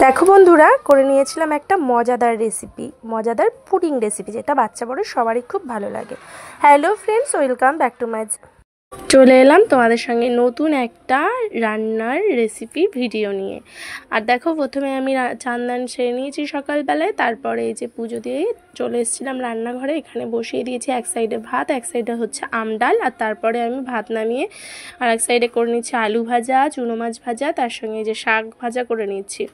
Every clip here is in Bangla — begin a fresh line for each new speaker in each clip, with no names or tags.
দেখো বন্ধুরা, করে নিয়েছিলাম একটা মজাদার রেসিপি, মজাদার পুডিং রেসিপি, যেটা বাচ্চা বড় সবারই খুব ভালো লাগে। Hello friends, welcome back to my. চলে এলাম তোমাদের সঙ্গে নতুন একটা রান্নার রেসিপি ভিডিও নিয়ে। আর দেখো, প্রথমে আমি চান্দান সেরে নিয়েছি সকালবেলায়, তারপরে এই যে পুজো দিয়ে চলে এসেছিলাম রান্নাঘরে। এখানে বসিয়ে দিয়েছি এক সাইডে ভাত, এক সাইডে হচ্ছে আমডাল, আর তারপরে আমি ভাত নামিয়ে আর এক সাইডে করে নিচ্ছি আলু ভাজা, চুনো মাছ ভাজা, তার সঙ্গে যে শাক ভাজা করে নিচ্ছি।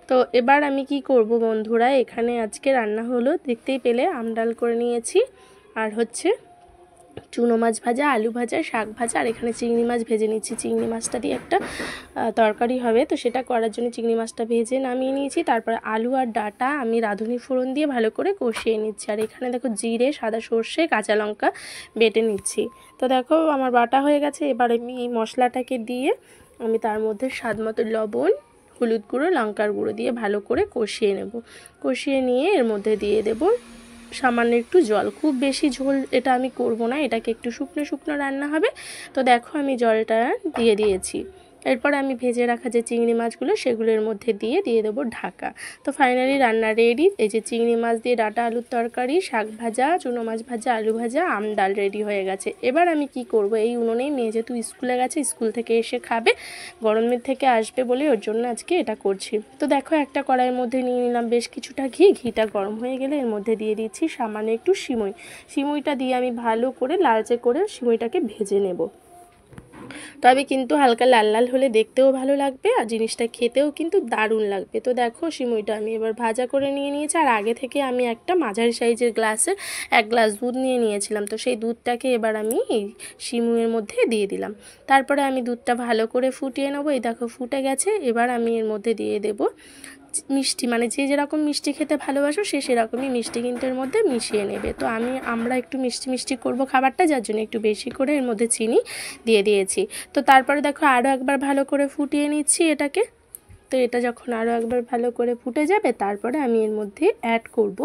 তো এবার আমি কি করব বন্ধুরা, এখানে আজকে রান্না হলো দেখতেই পেলে, আমডাল করে নিয়েছি, আর হচ্ছে চুনো মাছ ভাজা, আলু ভাজা, শাক ভাজা, আর এখানে চিংড়ি মাছ ভেজে নিচ্ছি। চিংড়ি মাছটা দিয়ে একটা তরকারি হবে, তো সেটা করার জন্য চিংড়ি মাছটা ভেজে নামিয়ে নিয়েছি। তারপর আলু আর ডাঁটা আমি রাঁধুনি ফোড়ন দিয়ে ভালো করে কষিয়ে নিচ্ছি। আর এখানে দেখো জিরে, সাদা সর্ষে, কাঁচা লঙ্কা বেটে নিচ্ছি। তো দেখো আমার বাটা হয়ে গেছে। এবার আমি এই মশলাটাকে দিয়ে আমি তার মধ্যে স্বাদ মতো লবণ, হলুদ গুঁড়ো, লঙ্কার গুঁড়ো দিয়ে ভালো করে কষিয়ে নেব। কষিয়ে নিয়ে এর মধ্যে দিয়ে দেব সামান্য একটু জল। খুব বেশি ঝোল এটা আমি করব না, এটাকে একটু শুকনো শুকনো রান্না হবে। তো দেখো আমি জলটা দিয়ে দিয়েছি। এরপর আমি ভেজে রাখা যে চিংড়ি মাছগুলো সেগুলোর মধ্যে দিয়ে দেবো ঢাকা। তো ফাইনালি রান্না রেডি। এই যে চিংড়ি মাছ দিয়ে ডাঁটা আলুর তরকারি, শাক ভাজা, চুনো মাছ ভাজা, আলু ভাজা, আম ডাল রেডি হয়ে গেছে। এবার আমি কি করব, এই উনুনেই মেয়ে যেহেতু স্কুলে গেছে, স্কুল থেকে এসে খাবে, গরমের থেকে আসবে বলে ওর জন্য আজকে এটা করছি। তো দেখো একটা কড়াইয়ের মধ্যে নিয়ে নিলাম বেশ কিছুটা ঘি। ঘিটা গরম হয়ে গেলে এর মধ্যে দিয়ে দিচ্ছি সামান্য একটু সিমুই। সিমুইটা দিয়ে আমি ভালো করে লালচে করে সিমুইটাকে ভেজে নেব। তবে কিন্তু হালকা লাল লাল হলে দেখতেও ভালো লাগবে, আর জিনিসটা খেতেও কিন্তু দারুণ লাগবে। তো দেখো সিমুইটা আমি এবার ভাজা করে নিয়েছি। আর আগে থেকে আমি একটা মাঝারি সাইজের গ্লাসের 1 গ্লাস দুধ নিয়েছিলাম। তো সেই দুধটাকে এবার আমি এই সিমুইয়ের মধ্যে দিয়ে দিলাম। তারপরে আমি দুধটা ভালো করে ফুটিয়ে নেবো। এই দেখো ফুটে গেছে। এবার আমি এর মধ্যে দিয়ে দেব মিষ্টি, মানে যে যেরকম মিষ্টি খেতে ভালোবাসো সে সেরকমই মিষ্টি কিন্তু এর মধ্যে মিশিয়ে নেবে। তো আমরা একটু মিষ্টি মিষ্টি করব খাবারটা, যার জন্য একটু বেশি করে এর মধ্যে চিনি দিয়ে দিয়েছি। তো তারপরে দেখো আরও একবার ভালো করে ফুটিয়ে নিচ্ছি এটাকে। তো এটা যখন আরও একবার ভালো করে ফুটে যাবে, তারপরে আমি এর মধ্যে অ্যাড করব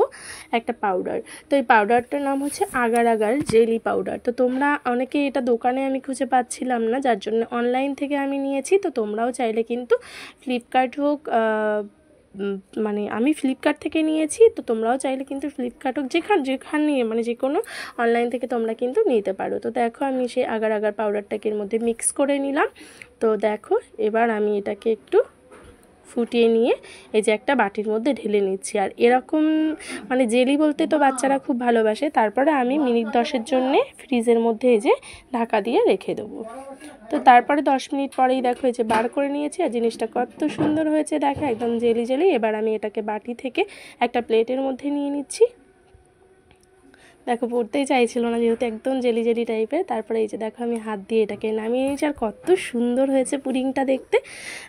একটা পাউডার। তো এই পাউডারটার নাম হচ্ছে আগার আগার জেলি পাউডার। তো তোমরা অনেকে এটা দোকানে আমি খুঁজে পাচ্ছিলাম না, যার জন্য অনলাইন থেকে আমি নিয়েছি। তো তোমরাও চাইলে কিন্তু ফ্লিপকার্ট হোক, মানে আমি ফ্লিপকার্ট থেকে নিয়েছি, তো তোমরাও চাইলে কিন্তু ফ্লিপকার্ট হোক, যেখানে মানে যে কোনো অনলাইন থেকে তোমরা কিন্তু নিতে পারো। তো দেখো আমি সেই আগার আগার পাউডারটাকে এর মধ্যে মিক্স করে নিলাম। তো দেখো এবার আমি এটাকে একটু ফুটিয়ে নিয়ে এই যে একটা বাটির মধ্যে ঢেলে নিচ্ছি। আর এরকম মানে জেলি বলতে তো বাচ্চারা খুব ভালোবাসে। তারপরে আমি মিনিট 10-এর জন্যে ফ্রিজের মধ্যে এই যে ঢাকা দিয়ে রেখে দেবো। তো তারপরে 10 মিনিট পরেই দেখো এই যে বার করে নিয়েছি, আর জিনিসটা কত সুন্দর হয়েছে দেখো, একদম জেলি জেলি। এবার আমি এটাকে বাটি থেকে একটা প্লেটের মধ্যে নিয়ে নিচ্ছি। দেখো পড়তেই চাইছিল না, যেহেতু একদম জেলি জেলি টাইপের। তারপরে এই যে দেখো আমি হাত দিয়ে এটাকে নামিয়ে নিয়েছি, আর কত সুন্দর হয়েছে পুডিংটা দেখতে।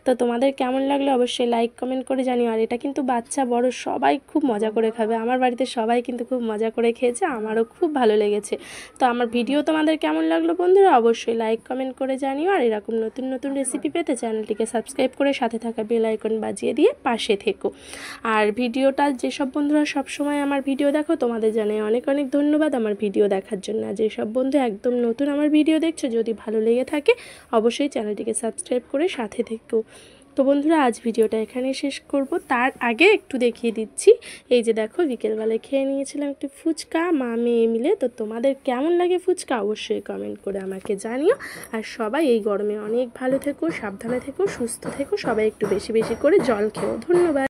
তো তোমাদের কেমন লাগলো অবশ্যই লাইক কমেন্ট করে জানিও। আর এটা কিন্তু বাচ্চা বড় সবাই খুব মজা করে খাবে। আমার বাড়িতে সবাই কিন্তু খুব মজা করে খেয়েছে, আমারও খুব ভালো লেগেছে। তো আমার ভিডিও তোমাদের কেমন লাগলো বন্ধুরা, অবশ্যই লাইক কমেন্ট করে জানিও। আর এরকম নতুন নতুন রেসিপি পেতে চ্যানেলটিকে সাবস্ক্রাইব করে সাথে থাকা বেল আইকন বাজিয়ে দিয়ে পাশে থেকো। আর ভিডিওটা যেসব বন্ধুরা সবসময় আমার ভিডিও দেখো, তোমাদের জানাই অনেক অনেক ধন্যবাদ আমার ভিডিও দেখার জন্য। আর যেসব বন্ধু একদম নতুন আমার ভিডিও দেখছো, যদি ভালো লেগে থাকে অবশ্যই চ্যানেলটিকে সাবস্ক্রাইব করে সাথে থেকো। তো বন্ধুরা আজ ভিডিওটা এখানেই শেষ করব। তার আগে একটু দেখিয়ে দিচ্ছি, এই যে দেখো বিকেলবেলায় খেয়ে নিয়েছিলাম একটু ফুচকা মা মেয়ে মিলে। তো তোমাদের কেমন লাগে ফুচকা অবশ্যই কমেন্ট করে আমাকে জানিও। আর সবাই এই গরমে অনেক ভালো থেকো, সাবধানে থেকো, সুস্থ থেকো, সবাই একটু বেশি বেশি করে জল খেও। ধন্যবাদ।